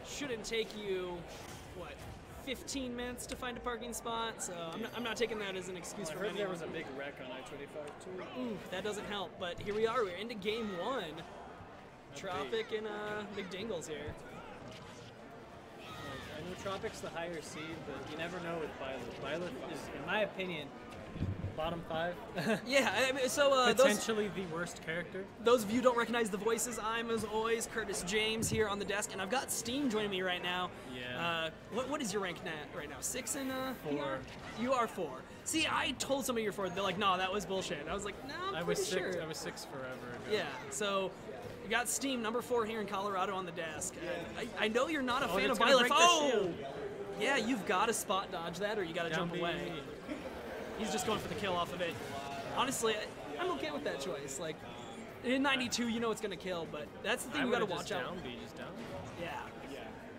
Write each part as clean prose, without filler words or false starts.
shouldn't take you, what, 15 minutes to find a parking spot, so I'm not taking that as an excuse for anyone. There was a big wreck on I-25 too. Ooh, that doesn't help, but here we are, we're into game 1. Tropic and McDingles here. I know Tropic's the higher seed, but you never know with Byleth. Byleth is, in my opinion, bottom 5. Yeah, I mean, so potentially the worst character. Those of you who don't recognize the voices, I'm as always Curtis James here on the desk, and I've got Steam joining me right now. Yeah. What is your rank right now? 6 in 4. PR? You are 4. See, I told somebody you're 4. They're like, no, that was bullshit. I was like, no, I'm pretty sure. I was 6 forever ago. Yeah. So. You got Steam, number 4 here in Colorado on the desk. I know you're not a fan of Byleth. Oh! Yeah, you've got to spot dodge that or you got to jump away. He's just going for the kill off of it. Honestly, I'm okay with that choice. Like, in 92, you know it's going to kill, but that's the thing you got to watch out. Just down. Yeah.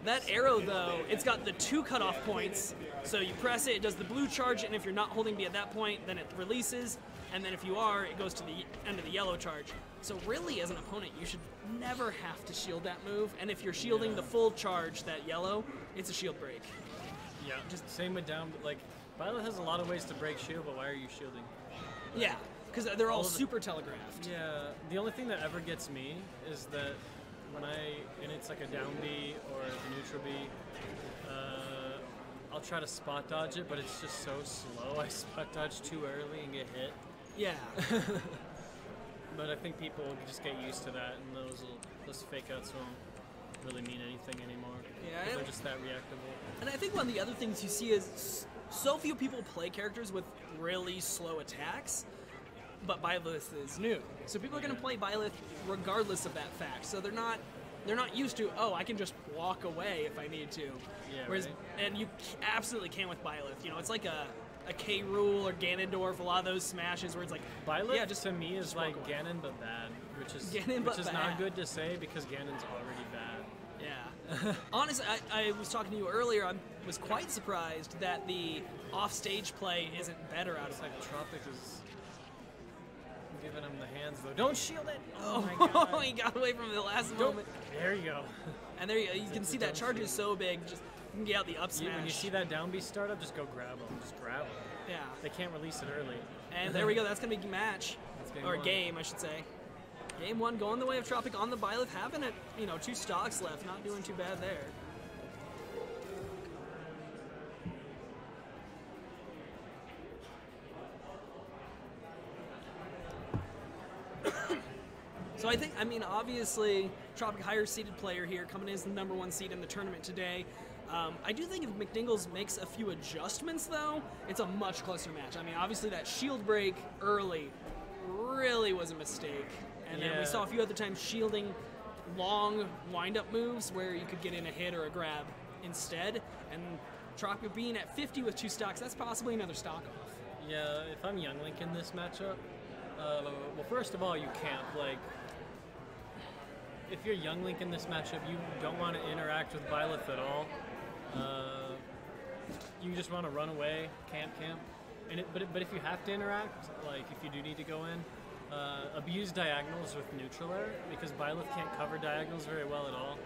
That arrow, though, it's got the 2 cutoff points. So you press it, it does the blue charge, and if you're not holding B at that point, then it releases. And then if you are, it goes to the end of the yellow charge. So really, as an opponent, you should never have to shield that move. And if you're shielding the full charge, that yellow, it's a shield break. Yeah, just same with down. Like, Byleth has a lot of ways to break shield, but why are you shielding? Yeah, because they're all super telegraphed. Yeah, the only thing that ever gets me is that when and it's like a down B or the neutral B, I'll try to spot dodge it, but it's just so slow. I spot dodge too early and get hit. Yeah. But I think people will just get used to that, and those fake outs won't really mean anything anymore. Yeah, they're just that reactable. And I think one of the other things you see is so few people play characters with really slow attacks, but Byleth is new. So people are going to play Byleth regardless of that fact. So they're not used to, oh, I can just walk away if I need to. Yeah, whereas, and you absolutely can with Byleth. You know, it's like a K. Rool or Ganondorf, a lot of those smashes where it's like Byleth, yeah, just to me is like Ganon but bad, which is not good to say because Ganon's already bad. Yeah. Honestly, I was talking to you earlier. I was quite surprised that the offstage play isn't better out of like Tropic is giving him the hands though. Don't shield it! Oh my god. He got away from it the last moment. There you go. And there you go. You can see that charge is so big. Just you can get out the up smash. When you see that down B start up, just go grab them. Just grab them. Yeah. They can't release it early. And there we go. That's going to be match. Or game, I should say. Game 1 going the way of Tropic on the Byleth, having it, 2 stocks left. Not doing too bad there. So I mean, obviously, Tropic higher seeded player here, coming in as the number 1 seed in the tournament today. I do think if McDingles makes a few adjustments, though, it's a much closer match. I mean, obviously that shield break early really was a mistake. And then we saw a few other times shielding long wind-up moves where you could get in a hit or a grab instead. And Tropic being at 50 with 2 stocks, that's possibly another stock off. Yeah, if I'm Young Link in this matchup, well, first of all, you can't, like, if you're Young Link in this matchup, you don't want to interact with Byleth at all. You just want to run away, camp. But if you have to interact, like if you do need to go in, abuse diagonals with neutral air, because Byleth can't cover diagonals very well at all.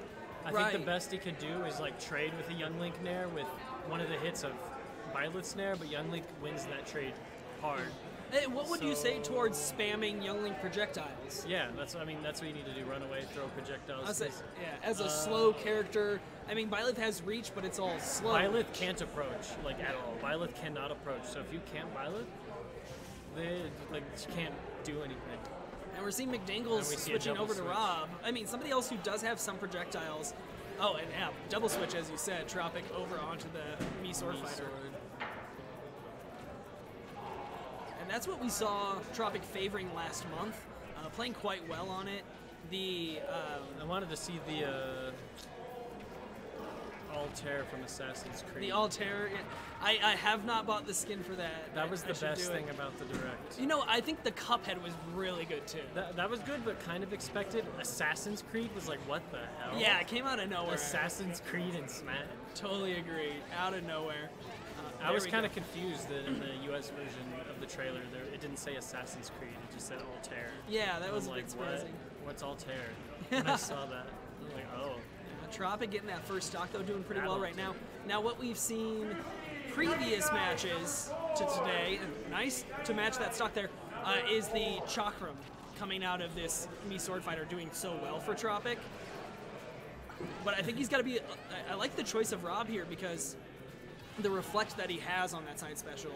I think the best he could do is like trade with a Young Link Nair with one of the hits of Byleth's Nair, but Young Link wins that trade hard. Hey, what would you say towards spamming Young Link projectiles? Yeah, that's what you need to do. Run away, throw projectiles. As a slow character, I mean, Byleth has reach, but it's all slow. Byleth can't approach, like, at all. Byleth cannot approach. So if you can't Byleth, you can't do anything. And we're seeing McDingles switching over to Rob. I mean, somebody else who does have some projectiles. Oh, and yeah, double switch, as you said. Tropic over onto the Mii Sword Fighter. And that's what we saw Tropic favoring last month, playing quite well on it. I wanted to see the Altair from Assassin's Creed. The Altair, I have not bought the skin for that. That was the best thing about the Direct. I think the Cuphead was really good too. That was good, but kind of expected. Assassin's Creed was like, what the hell? Yeah, it came out of nowhere. Assassin's Creed and Smash. Totally agree. Out of nowhere. I was kind of confused that in the US version of the trailer, it didn't say Assassin's Creed, it just said Altair. Yeah, that was a bit surprising. What's Altair? When I saw that, I'm like, oh. Tropic getting that first stock, though, doing pretty well right now. Now, what we've seen previous matches to today, nice to match that stock there, is the Chakram coming out of this Mii Sword Fighter doing so well for Tropic. But I think he's got to be... I like the choice of Rob here because the reflect that he has on that side special,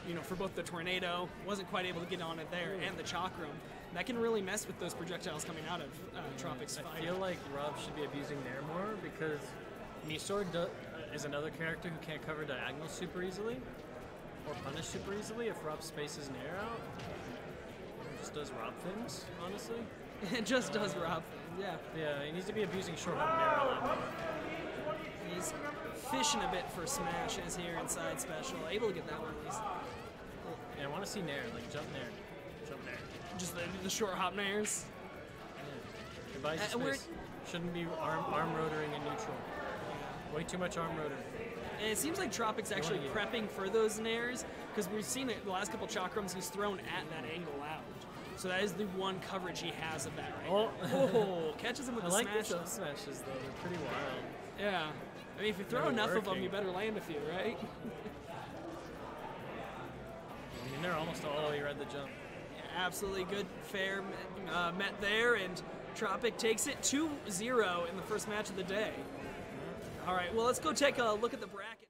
you know, for both the Tornado, wasn't quite able to get on it there, and the Chakram, that can really mess with those projectiles coming out of Tropic's fight. I feel like Rob should be abusing Nair more because Mii Sword is another character who can't cover diagonal super easily or punish super easily if Rob spaces Nair out. It just does Rob things, honestly. It just does Rob things, yeah. Yeah, he needs to be abusing short hop Nair a lot more. He's fishing a bit for smashes here inside special, able to get that one at least. Yeah, I want to see Nair, like jump Nair. Jump Nair. Just the short hop Nairs. Yeah. It buys you space. Shouldn't be arm rotoring in neutral. Way too much arm rotor. And it seems like Tropic's actually prepping for those Nairs, because we've seen it the last couple Chakrams, he's thrown at that angle out. So that is the one coverage he has of that right now. Oh, catches him with the smashes. I like the smashes though, they're pretty wild. Yeah. I mean, if you throw enough of them, you better land a few, right? I mean, they're almost all the way at the jump. Yeah, absolutely good, fair met there, and Tropic takes it 2-0 in the first match of the day. All right, well, let's go take a look at the bracket.